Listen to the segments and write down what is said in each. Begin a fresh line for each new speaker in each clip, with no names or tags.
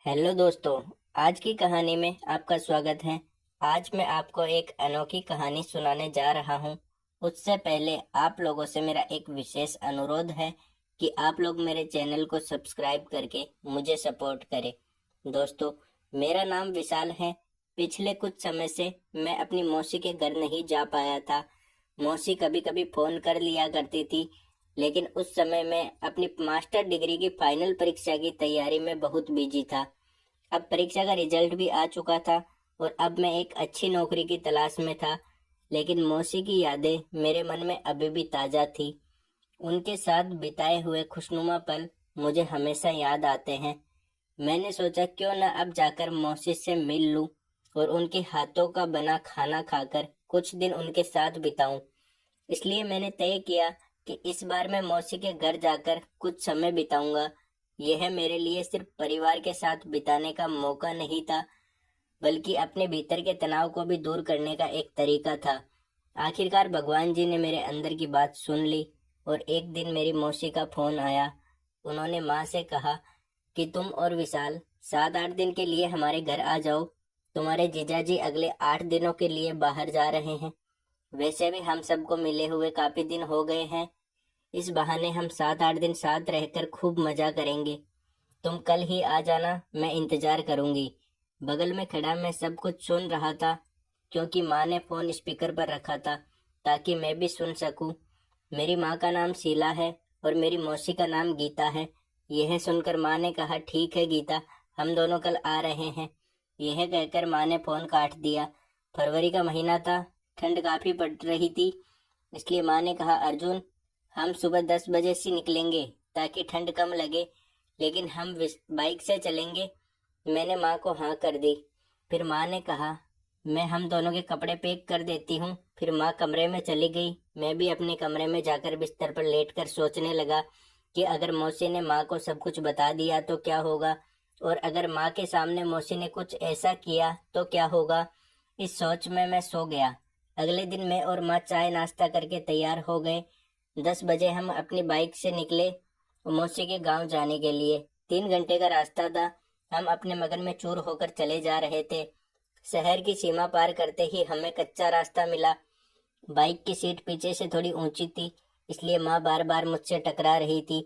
Hello दोस्तों। आज की कहानी में आपका स्वागत है। आज मैं आपको एक अनोखी कहानी सुनाने जा रहा हूँ। उससे पहले आप लोगों से मेरा एक विशेष अनुरोध है कि आप लोग मेरे चैनल को सब्सक्राइब करके मुझे सपोर्ट करें। दोस्तों, मेरा नाम विशाल है। पिछले कुछ समय से मैं अपनी मौसी के घर नहीं जा पाया था। मौसी कभी कभी फोन कर लिया करती थी, लेकिन उस समय मैं अपनी मास्टर डिग्री की फाइनल परीक्षा की तैयारी में बहुत बिजी था। अब परीक्षा का रिजल्ट भी आ चुका था और अब मैं एक अच्छी नौकरी की तलाश में था, लेकिन मौसी की यादें मेरे मन में अभी भी ताजा थी। उनके साथ बिताए हुए खुशनुमा पल मुझे हमेशा याद आते हैं। मैंने सोचा क्यों न अब जाकर मौसी से मिल लूं और उनके हाथों का बना खाना खाकर कुछ दिन उनके साथ बिताऊं। इसलिए मैंने तय किया कि इस बार मैं मौसी के घर जाकर कुछ समय बिताऊंगा। यह मेरे लिए सिर्फ परिवार के साथ बिताने का मौका नहीं था, बल्कि अपने भीतर के तनाव को भी दूर करने का एक तरीका था। आखिरकार भगवान जी ने मेरे अंदर की बात सुन ली और एक दिन मेरी मौसी का फोन आया। उन्होंने माँ से कहा कि तुम और विशाल 7-8 दिन के लिए हमारे घर आ जाओ। तुम्हारे जीजाजी अगले 8 दिनों के लिए बाहर जा रहे हैं। वैसे भी हम सबको मिले हुए काफी दिन हो गए हैं। इस बहाने हम 7-8 दिन साथ रहकर खूब मजा करेंगे। तुम कल ही आ जाना, मैं इंतजार करूंगी। बगल में खड़ा मैं सब कुछ सुन रहा था, क्योंकि माँ ने फोन स्पीकर पर रखा था ताकि मैं भी सुन सकूं। मेरी माँ का नाम शीला है और मेरी मौसी का नाम गीता है। यह सुनकर माँ ने कहा, ठीक है गीता, हम दोनों कल आ रहे हैं। यह कहकर माँ ने फोन काट दिया। फरवरी का महीना था, ठंड काफी पड़ रही थी, इसलिए माँ ने कहा, अर्जुन, हम सुबह 10 बजे से निकलेंगे ताकि ठंड कम लगे, लेकिन हम बाइक से चलेंगे। मैंने माँ को हाँ कर दी। फिर माँ ने कहा, मैं हम दोनों के कपड़े पैक कर देती हूँ। फिर माँ कमरे में चली गई। मैं भी अपने कमरे में जाकर बिस्तर पर लेटकर सोचने लगा कि अगर मौसी ने माँ को सब कुछ बता दिया तो क्या होगा, और अगर माँ के सामने मौसी ने कुछ ऐसा किया तो क्या होगा। इस सोच में मैं सो गया। अगले दिन मैं और माँ चाय नाश्ता करके तैयार हो गए। 10 बजे हम अपनी बाइक से निकले मौसी के गांव जाने के लिए। 3 घंटे का रास्ता था। हम अपने मगन में चूर होकर चले जा रहे थे। शहर की सीमा पार करते ही हमें कच्चा रास्ता मिला। बाइक की सीट पीछे से थोड़ी ऊंची थी, इसलिए माँ बार बार मुझसे टकरा रही थी।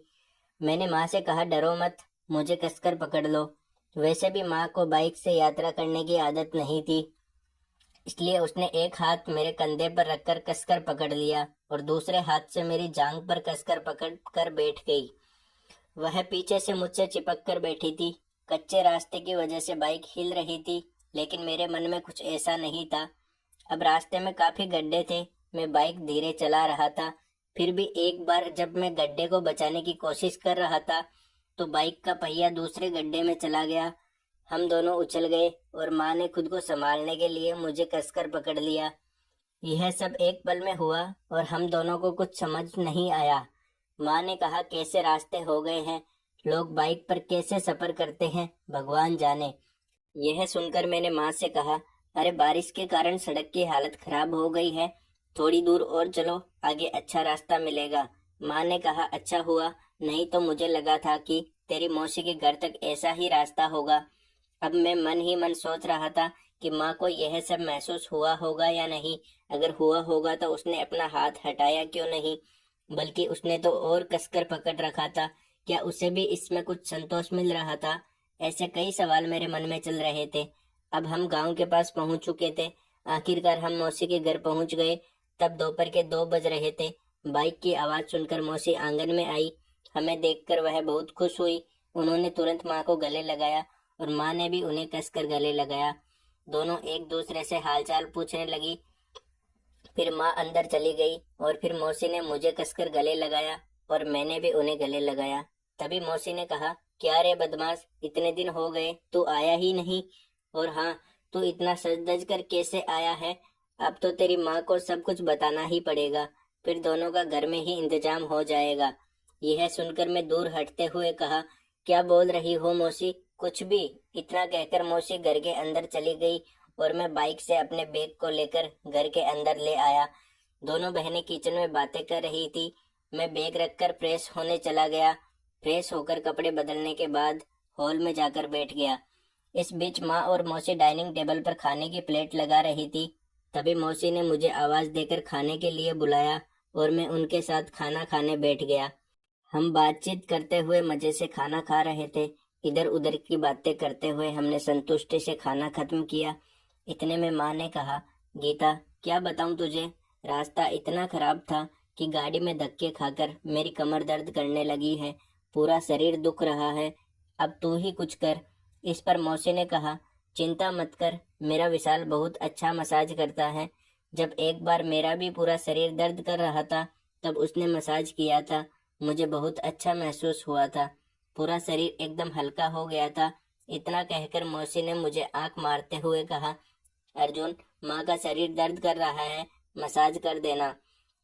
मैंने माँ से कहा, डरो मत, मुझे कसकर पकड़ लो। वैसे भी माँ को बाइक से यात्रा करने की आदत नहीं थी, इसलिए उसने एक हाथ मेरे कंधे पर रखकर कसकर पकड़ लिया और दूसरे हाथ से मेरी जांघ पर कसकर पकड़ कर बैठ गई। वह पीछे से मुझसे चिपक कर बैठी थी। कच्चे रास्ते की वजह से बाइक हिल रही थी, लेकिन मेरे मन में कुछ ऐसा नहीं था। अब रास्ते में काफी गड्ढे थे। मैं बाइक धीरे चला रहा था। फिर भी एक बार जब मैं गड्ढे को बचाने की कोशिश कर रहा था, तो बाइक का पहिया दूसरे गड्ढे में चला गया। हम दोनों उछल गए और माँ ने खुद को संभालने के लिए मुझे कसकर पकड़ लिया। यह सब एक पल में हुआ और हम दोनों को कुछ समझ नहीं आया। माँ ने कहा, कैसे रास्ते हो गए हैं, लोग बाइक पर कैसे सफर करते हैं, भगवान जाने। यह सुनकर मैंने माँ से कहा, अरे बारिश के कारण सड़क की हालत खराब हो गई है, थोड़ी दूर और चलो, आगे अच्छा रास्ता मिलेगा। माँ ने कहा, अच्छा हुआ, नहीं तो मुझे लगा था कि तेरी मौसी के घर तक ऐसा ही रास्ता होगा। अब मैं मन ही मन सोच रहा था कि माँ को यह सब महसूस हुआ होगा या नहीं। अगर हुआ होगा तो उसने अपना हाथ हटाया क्यों नहीं, बल्कि उसने तो और कसकर पकड़ रखा था। क्या उसे भी इसमें कुछ संतोष मिल रहा था? ऐसे कई सवाल मेरे मन में चल रहे थे। अब हम गांव के पास पहुंच चुके थे। आखिरकार हम मौसी के घर पहुंच गए। तब दोपहर के 2 बज रहे थे। बाइक की आवाज सुनकर मौसी आंगन में आई। हमें देखकर वह बहुत खुश हुई। उन्होंने तुरंत माँ को गले लगाया और माँ ने भी उन्हें कसकर गले लगाया। दोनों एक दूसरे से हालचाल पूछने लगी। फिर माँ अंदर चली गई और फिर मौसी ने मुझे कसकर गले लगाया और मैंने भी उन्हें गले लगाया। तभी मौसी ने कहा, क्या रे बदमाश, इतने दिन हो गए तू आया ही नहीं, और हाँ, तू इतना सज धज कर कैसे आया है? अब तो तेरी माँ को सब कुछ बताना ही पड़ेगा, फिर दोनों का घर में ही इंतजाम हो जाएगा। यह सुनकर मैं दूर हटते हुए कहा, क्या बोल रही हो मौसी? कुछ भी। इतना कहकर मौसी घर के अंदर चली गई और मैं बाइक से अपने बैग को लेकर घर के अंदर ले आया। दोनों बहनें किचन में बातें कर रही थी। मैं बैग रखकर फ्रेश होने चला गया। फ्रेश होकर कपड़े बदलने के बाद हॉल में जाकर बैठ गया। इस बीच माँ और मौसी डाइनिंग टेबल पर खाने की प्लेट लगा रही थी। तभी मौसी ने मुझे आवाज देकर खाने के लिए बुलाया और मैं उनके साथ खाना खाने बैठ गया। हम बातचीत करते हुए मजे से खाना खा रहे थे। इधर उधर की बातें करते हुए हमने संतुष्टि से खाना खत्म किया। इतने में माँ ने कहा, गीता, क्या बताऊं तुझे, रास्ता इतना खराब था कि गाड़ी में धक्के खाकर मेरी कमर दर्द करने लगी है। पूरा शरीर दुख रहा है। अब तू ही कुछ कर। इस पर मौसी ने कहा, चिंता मत कर, मेरा विशाल बहुत अच्छा मसाज करता है। जब एक बार मेरा भी पूरा शरीर दर्द कर रहा था तब उसने मसाज किया था। मुझे बहुत अच्छा महसूस हुआ था। पूरा शरीर एकदम हल्का हो गया था। इतना कहकर मौसी ने मुझे आंख मारते हुए कहा, अर्जुन, माँ का शरीर दर्द कर रहा है, मसाज कर देना,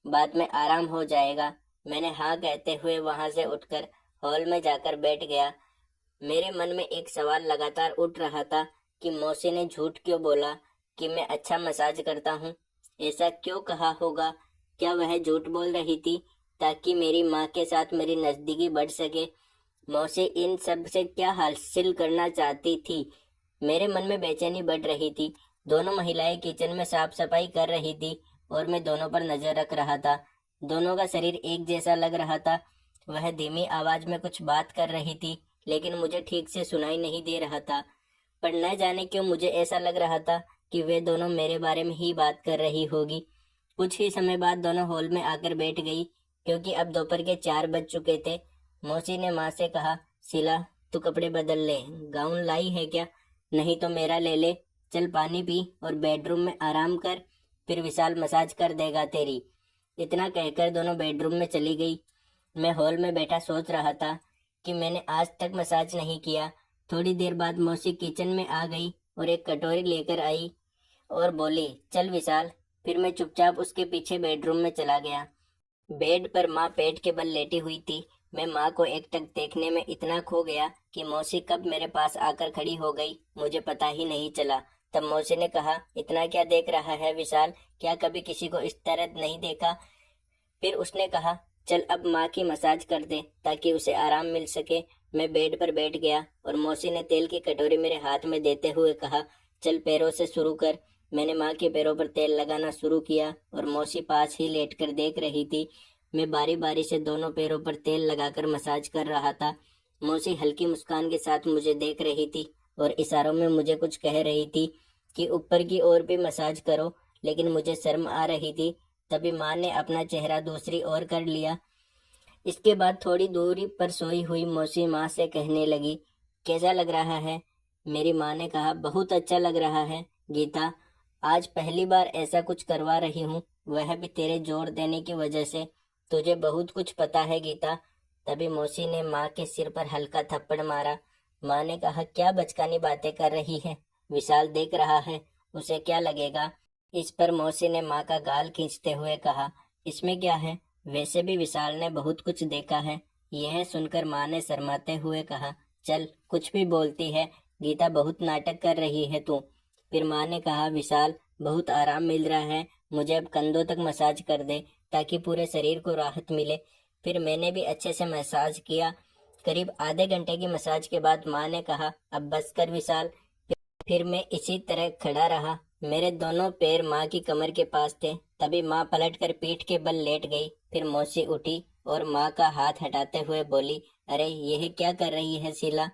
बाद में आराम हो जाएगा। मैंने हाँ कहते हुए वहां से उठकर हॉल में जाकर बैठ गया। मेरे मन में एक सवाल लगातार उठ रहा था कि मौसी ने झूठ क्यों बोला कि मैं अच्छा मसाज करता हूँ। ऐसा क्यों कहा होगा? क्या वह झूठ बोल रही थी ताकि मेरी माँ के साथ मेरी नजदीकी बढ़ सके? मौसी इन सब से क्या हासिल करना चाहती थी? मेरे मन में बेचैनी बढ़ रही थी। दोनों महिलाएं किचन में साफ सफाई कर रही थी और मैं दोनों पर नजर रख रहा था। दोनों का शरीर एक जैसा लग रहा था। वह धीमी आवाज में कुछ बात कर रही थी लेकिन मुझे ठीक से सुनाई नहीं दे रहा था। पर न जाने क्यों मुझे ऐसा लग रहा था कि वे दोनों मेरे बारे में ही बात कर रही होगी। कुछ ही समय बाद दोनों हॉल में आकर बैठ गई क्योंकि अब दोपहर के 4 बज चुके थे। मौसी ने माँ से कहा, शीला, तू कपड़े बदल ले, गाउन लाई है क्या? नहीं तो मेरा ले ले। चल पानी पी और बेडरूम में आराम कर, फिर विशाल मसाज कर देगा तेरी। इतना कहकर दोनों बेडरूम में चली गई। मैं हॉल में बैठा सोच रहा था कि मैंने आज तक मसाज नहीं किया। थोड़ी देर बाद मौसी किचन में आ गई और एक कटोरी लेकर आई और बोली, चल विशाल। फिर मैं चुपचाप उसके पीछे बेडरूम में चला गया। बेड पर माँ पेट के बल लेटी हुई थी। मैं माँ को एकटक देखने में इतना खो गया कि मौसी कब मेरे पास आकर खड़ी हो गई मुझे पता ही नहीं चला। तब मौसी ने कहा, इतना क्या देख रहा है विशाल, क्या कभी किसी को इस तरह नहीं देखा? फिर उसने कहा, चल अब माँ की मसाज कर दे ताकि उसे आराम मिल सके। मैं बेड पर बैठ गया और मौसी ने तेल की कटोरी मेरे हाथ में देते हुए कहा, चल पैरों से शुरू कर। मैंने माँ के पैरों पर तेल लगाना शुरू किया और मौसी पास ही लेटकर देख रही थी। मैं बारी बारी से दोनों पैरों पर तेल लगाकर मसाज कर रहा था। मौसी हल्की मुस्कान के साथ मुझे देख रही थी और इशारों में मुझे कुछ कह रही थी कि ऊपर की ओर भी मसाज करो, लेकिन मुझे शर्म आ रही थी। तभी माँ ने अपना चेहरा दूसरी ओर कर लिया। इसके बाद थोड़ी दूरी पर सोई हुई मौसी माँ से कहने लगी, कैसा लग रहा है? मेरी माँ ने कहा, बहुत अच्छा लग रहा है गीता, आज पहली बार ऐसा कुछ करवा रही हूँ, वह भी तेरे जोर देने की वजह से। तुझे बहुत कुछ पता है गीता। तभी मौसी ने माँ के सिर पर हल्का थप्पड़ मारा। माँ ने कहा, क्या बचकानी बातें कर रही है? विशाल देख रहा है, उसे क्या लगेगा? इस पर मौसी ने माँ का गाल खींचते हुए कहा, इसमें क्या है, वैसे भी विशाल ने बहुत कुछ देखा है। यह सुनकर माँ ने शर्माते हुए कहा, चल कुछ भी बोलती है, गीता बहुत नाटक कर रही है तू। फिर माँ ने कहा, विशाल, बहुत आराम मिल रहा है, मुझे अब कंधों तक मसाज कर दे ताकि पूरे शरीर को राहत मिले। फिर मैंने भी अच्छे से मसाज किया। करीब आधे घंटे की मसाज के बाद माँ ने कहा, अब बस कर विशाल। फिर मैं इसी तरह खड़ा रहा। मेरे दोनों पैर माँ की कमर के पास थे। तभी माँ पलटकर पीठ के बल लेट गई। फिर मौसी उठी और माँ का हाथ हटाते हुए बोली, अरे यह क्या कर रही है शीला,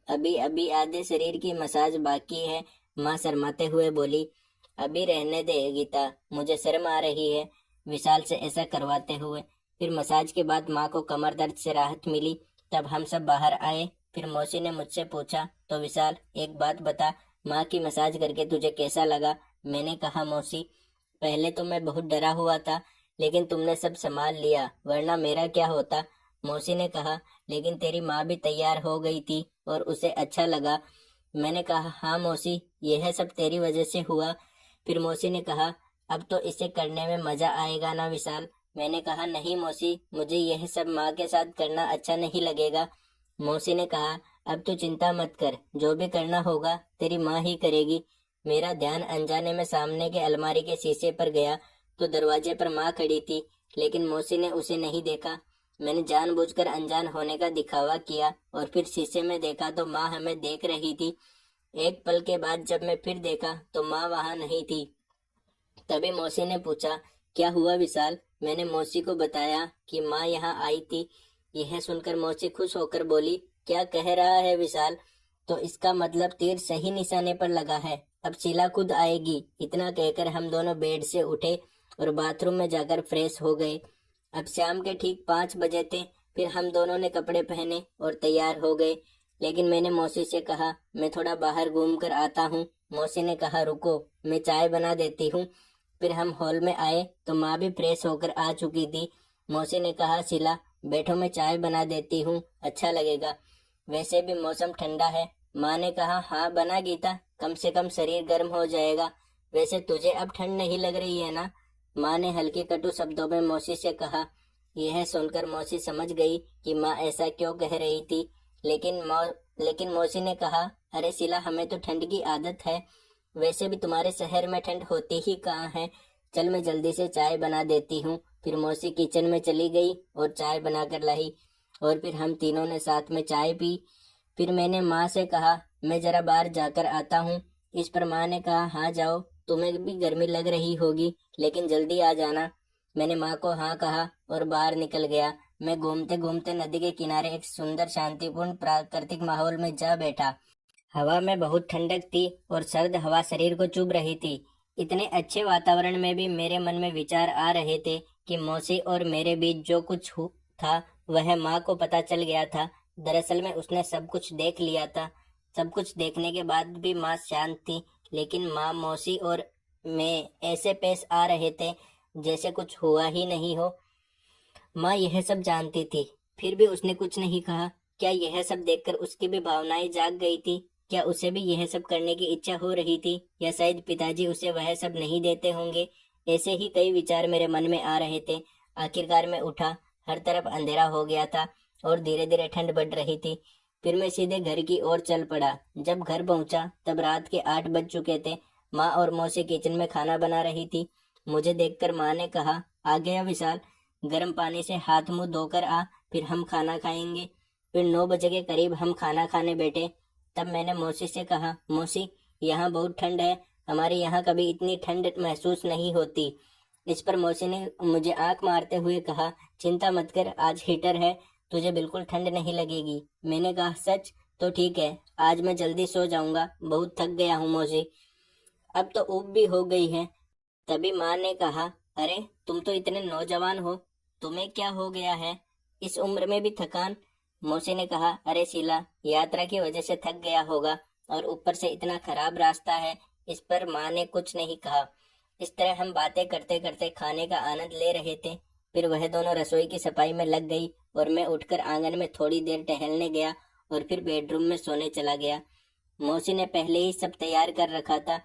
अभी अभी आधे शरीर की मसाज बाकी है। माँ शर्माते हुए बोली, अभी रहने दे गीता, मुझे शर्म आ रही है विशाल से ऐसा करवाते हुए। फिर मसाज के बाद माँ को कमर दर्द से राहत मिली। तब हम सब बाहर आए। फिर मौसी ने मुझसे पूछा, तो विशाल एक बात बता, माँ की मसाज करके तुझे कैसा लगा? मैंने कहा, मौसी, पहले तो मैं बहुत डरा हुआ था, लेकिन तुमने सब संभाल लिया, वरना मेरा क्या होता? मौसी ने कहा, लेकिन तेरी माँ भी तैयार हो गई थी और उसे अच्छा लगा। मैंने कहा, हाँ मौसी, यह सब तेरी वजह से हुआ। फिर मौसी ने कहा, अब तो इसे करने में मजा आएगा ना विशाल? मैंने कहा, नहीं मौसी, मुझे यह सब माँ के साथ करना अच्छा नहीं लगेगा। मौसी ने कहा, अब तो चिंता मत कर, जो भी करना होगा तेरी माँ ही करेगी। मेरा ध्यान अनजाने में सामने के अलमारी के शीशे पर गया तो दरवाजे पर माँ खड़ी थी, लेकिन मौसी ने उसे नहीं देखा। मैंने जानबूझकर अनजान होने का दिखावा किया और फिर शीशे में देखा तो माँ हमें देख रही थी। एक पल के बाद जब मैं फिर देखा तो माँ वहां नहीं थी। तभी मौसी ने पूछा, क्या हुआ विशाल? मैंने मौसी को बताया कि माँ यहाँ आई थी। यह सुनकर मौसी खुश होकर बोली, क्या कह रहा है विशाल? तो इसका मतलब तीर सही निशाने पर लगा है। अब शीला खुद आएगी। इतना कहकर हम दोनों बेड से उठे और बाथरूम में जाकर फ्रेश हो गए। अब शाम के ठीक 5 बजे थे। फिर हम दोनों ने कपड़े पहने और तैयार हो गए। लेकिन मैंने मौसी से कहा, मैं थोड़ा बाहर घूम कर आता हूँ। मौसी ने कहा, रुको, मैं चाय बना देती हूँ। फिर हम हॉल में आए तो माँ भी फ्रेश होकर आ चुकी थी। मौसी ने कहा, शीला बैठो, मैं चाय बना देती हूँ, अच्छा लगेगा। वैसे भी मौसम ठंडा है। माँ ने कहा, हाँ बना गीता, कम से कम शरीर गर्म हो जाएगा। वैसे तुझे अब ठंड नहीं लग रही है ना? माँ ने हल्के कटु शब्दों में मौसी से कहा। यह सुनकर मौसी समझ गई कि माँ ऐसा क्यों कह रही थी। लेकिन मौसी ने कहा, अरे शीला, हमें तो ठंड की आदत है। वैसे भी तुम्हारे शहर में ठंड होती ही कहाँ है। चल मैं जल्दी से चाय बना देती हूँ। फिर मौसी किचन में चली गई और चाय बनाकर लाई और फिर हम तीनों ने साथ में चाय पी। फिर मैंने माँ से कहा, मैं जरा बाहर जाकर आता हूँ। इस पर माँ ने कहा, हाँ जाओ, तुम्हें भी गर्मी लग रही होगी, लेकिन जल्दी आ जाना। मैंने माँ को हाँ कहा और बाहर निकल गया। मैं घूमते घूमते नदी के किनारे एक सुंदर शांतिपूर्ण प्राकृतिक माहौल में जा बैठा। हवा में बहुत ठंडक थी और सर्द हवा शरीर को चुभ रही थी। इतने अच्छे वातावरण में भी मेरे मन में विचार आ रहे थे कि मौसी और मेरे बीच जो कुछ था वह माँ को पता चल गया था। दरअसल में उसने सब कुछ देख लिया था। सब कुछ देखने के बाद भी माँ शांत थी, लेकिन माँ, मौसी और मैं ऐसे पेश आ रहे थे जैसे कुछ हुआ ही नहीं हो। माँ यह सब जानती थी, फिर भी उसने कुछ नहीं कहा। क्या यह सब देखकर उसकी भी भावनाएं जाग गई थी? क्या उसे भी यह सब करने की इच्छा हो रही थी? या शायद पिताजी उसे वह सब नहीं देते होंगे? ऐसे ही कई विचार मेरे मन में आ रहे थे। आखिरकार मैं उठा। हर तरफ अंधेरा हो गया था और धीरे धीरे ठंड बढ़ रही थी। फिर मैं सीधे घर की ओर चल पड़ा। जब घर पहुंचा तब रात के 8 बज चुके थे। माँ और मौसी किचन में खाना बना रही थी। मुझे देखकर माँ ने कहा, आ गया विशाल, गर्म पानी से हाथ मुंह धोकर आ, फिर हम खाना खाएंगे। फिर 9 बजे के करीब हम खाना खाने बैठे। तब मैंने मौसी से कहा, मौसी यहाँ बहुत ठंड है, हमारे यहाँ कभी इतनी ठंड महसूस नहीं होती। इस पर मौसी ने मुझे आंख मारते हुए कहा, चिंता मत कर, आज हीटर है, तुझे बिल्कुल ठंड नहीं लगेगी। मैंने कहा, सच? तो ठीक है, आज मैं जल्दी सो जाऊंगा, बहुत थक गया हूँ मौसी, अब तो ऊब भी हो गई है। तभी माँ ने कहा, अरे तुम तो इतने नौजवान हो, तुम्हें क्या हो गया है, इस उम्र में भी थकान? मौसी ने कहा, अरे शीला, यात्रा की वजह से थक गया होगा और ऊपर से इतना खराब रास्ता है। इस पर माँ ने कुछ नहीं कहा। इस तरह हम बातें करते करते खाने का आनंद ले रहे थे। फिर वह दोनों रसोई की सफाई में लग गई और मैं उठकर आंगन में थोड़ी देर टहलने गया और फिर बेडरूम में सोने चला गया। मौसी ने पहले ही सब तैयार कर रखा था।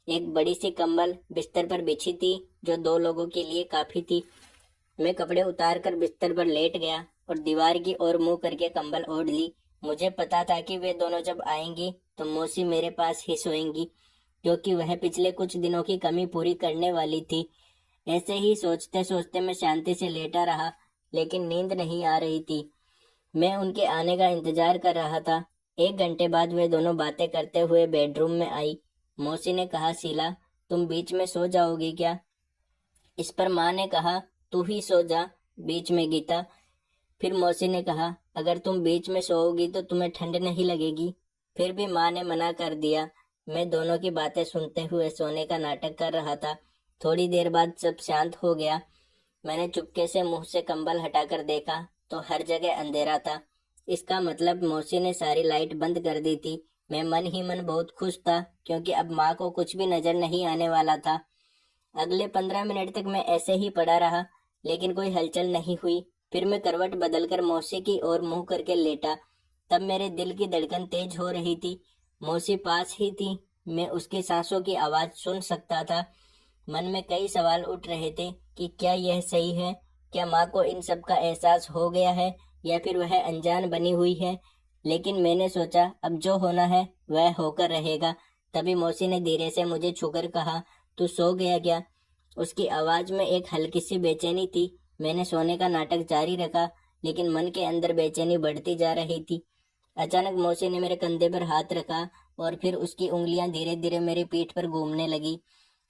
एक बड़ी सी कंबल बिस्तर पर बिछी थी जो 2 लोगों के लिए काफी थी। मैं कपड़े उतार कर बिस्तर पर लेट गया और दीवार की ओर मुंह करके कंबल ओढ़ ली। मुझे पता था कि वे दोनों जब आएंगी तो मौसी मेरे पास ही सोएंगी, क्योंकि वह पिछले कुछ दिनों की कमी पूरी करने वाली थी। ऐसे ही सोचते सोचते मैं शांति से लेटा रहा, लेकिन नींद नहीं आ रही थी। मैं उनके आने का इंतजार कर रहा था। 1 घंटे बाद वे दोनों बातें करते हुए बेडरूम में आई। मौसी ने कहा, शीला, तुम बीच में सो जाओगी क्या? इस पर माँ ने कहा, तू ही सो जा बीच में गीता। फिर मौसी ने कहा, अगर तुम बीच में सोओगी तो तुम्हें ठंड नहीं लगेगी। फिर भी माँ ने मना कर दिया। मैं दोनों की बातें सुनते हुए सोने का नाटक कर रहा था। थोड़ी देर बाद सब शांत हो गया। मैंने चुपके से मुंह से कंबल हटाकर देखा तो हर जगह अंधेरा था। इसका मतलब मौसी ने सारी लाइट बंद कर दी थी। मैं मन ही मन बहुत खुश था, क्योंकि अब माँ को कुछ भी नजर नहीं आने वाला था। अगले 15 मिनट तक मैं ऐसे ही पड़ा रहा, लेकिन कोई हलचल नहीं हुई। फिर मैं करवट बदलकर मौसी की ओर मुंह करके लेटा। तब मेरे दिल की धड़कन तेज हो रही थी। मौसी पास ही थी। मैं उसकी सांसों की आवाज सुन सकता था। मन में कई सवाल उठ रहे थे कि क्या यह सही है? क्या माँ को इन सब का एहसास हो गया है या फिर वह अनजान बनी हुई है? लेकिन मैंने सोचा, अब जो होना है वह होकर रहेगा। तभी मौसी ने धीरे से मुझे छूकर कहा, तू सो गया क्या? उसकी आवाज में एक हल्की सी बेचैनी थी। मैंने सोने का नाटक जारी रखा, लेकिन मन के अंदर बेचैनी बढ़ती जा रही थी। अचानक मौसी ने मेरे कंधे पर हाथ रखा और फिर उसकी उंगलियां धीरे धीरे मेरी पीठ पर घूमने लगी।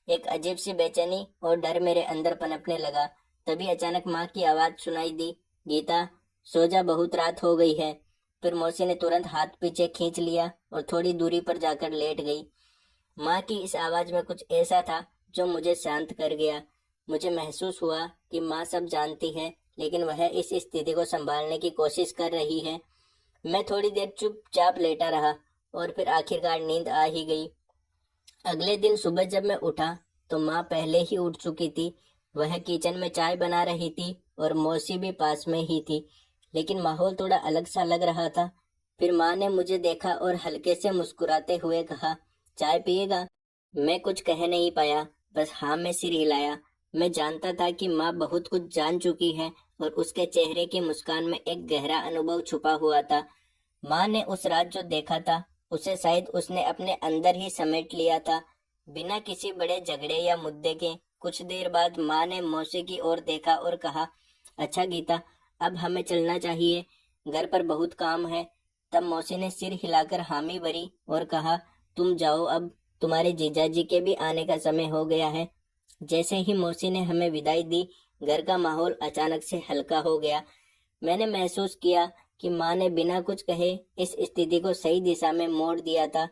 एक अजीब सी बेचैनी और डर मेरे अंदर पनपने लगा। तभी अचानक माँ की आवाज सुनाई दी, गीता सो जा, बहुत रात हो गई है। फिर मौसी ने तुरंत हाथ पीछे खींच लिया और थोड़ी दूरी पर जाकर लेट गई। माँ की इस आवाज में कुछ ऐसा था जो मुझे शांत कर गया। मुझे महसूस हुआ कि माँ सब जानती है, लेकिन वह इस स्थिति को संभालने की कोशिश कर रही है। मैं थोड़ी देर चुपचाप लेटा रहा और फिर आखिरकार नींद आ ही गई। अगले दिन सुबह जब मैं उठा तो माँ पहले ही उठ चुकी थी। वह किचन में चाय बना रही थी और मौसी भी पास में ही थी, लेकिन माहौल थोड़ा अलग सा लग रहा था। फिर माँ ने मुझे देखा और हल्के से मुस्कुराते हुए कहा, चाय पिएगा? मैं कुछ कह नहीं पाया, बस हाँ में सिर हिलाया। मैं जानता था कि माँ बहुत कुछ जान चुकी है और उसके चेहरे की मुस्कान में एक गहरा अनुभव छुपा हुआ था। माँ ने उस रात जो देखा था उसे शायद उसने अपने अंदर ही समेट लिया था, बिना किसी बड़े झगड़े या मुद्दे के। कुछ देर बाद माँ ने मौसी की ओर देखा और कहा, अच्छा गीता, अब हमें चलना चाहिए, घर पर बहुत काम है। तब मौसी ने सिर हिलाकर हामी भरी और कहा, तुम जाओ, अब तुम्हारे जीजाजी के भी आने का समय हो गया है। जैसे ही मौसी ने हमें विदाई दी, घर का माहौल अचानक से हल्का हो गया। मैंने महसूस किया कि माँ ने बिना कुछ कहे इस स्थिति को सही दिशा में मोड़ दिया था।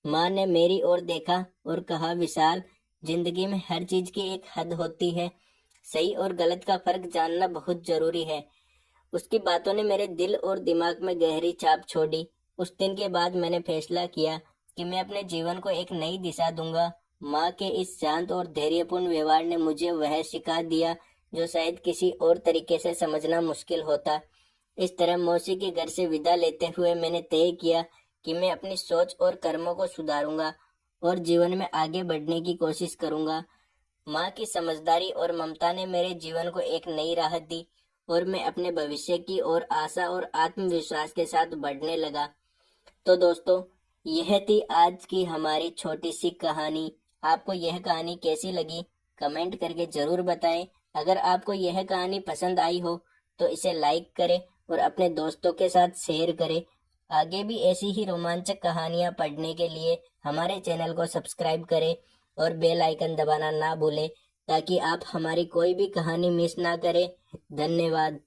माँ ने मेरी ओर देखा और कहा, विशाल, जिंदगी में हर चीज की एक हद होती है। सही और गलत का फर्क जानना बहुत जरूरी है। उसकी बातों ने मेरे दिल और दिमाग में गहरी छाप छोड़ी। उस दिन के बाद मैंने फैसला किया कि मैं अपने जीवन को एक नई दिशा दूंगा। माँ के इस शांत और धैर्यपूर्ण व्यवहार ने मुझे वह सिखा दिया जो शायद किसी और तरीके से समझना मुश्किल होता। इस तरह मौसी के घर से विदा लेते हुए मैंने तय किया कि मैं अपनी सोच और कर्मों को सुधारूंगा और जीवन में आगे बढ़ने की कोशिश करूंगा। माँ की समझदारी और ममता ने मेरे जीवन को एक नई राह दी और मैं अपने भविष्य की ओर आशा और आत्मविश्वास के साथ बढ़ने लगा। तो दोस्तों, यह थी आज की हमारी छोटी सी कहानी। आपको यह कहानी कैसी लगी? कमेंट करके जरूर बताएं। अगर आपको यह कहानी पसंद आई हो तो इसे लाइक करें और अपने दोस्तों के साथ शेयर करें। आगे भी ऐसी ही रोमांचक कहानियां पढ़ने के लिए हमारे चैनल को सब्सक्राइब करें और बेल आइकन दबाना ना भूलें, ताकि आप हमारी कोई भी कहानी मिस ना करें। धन्यवाद।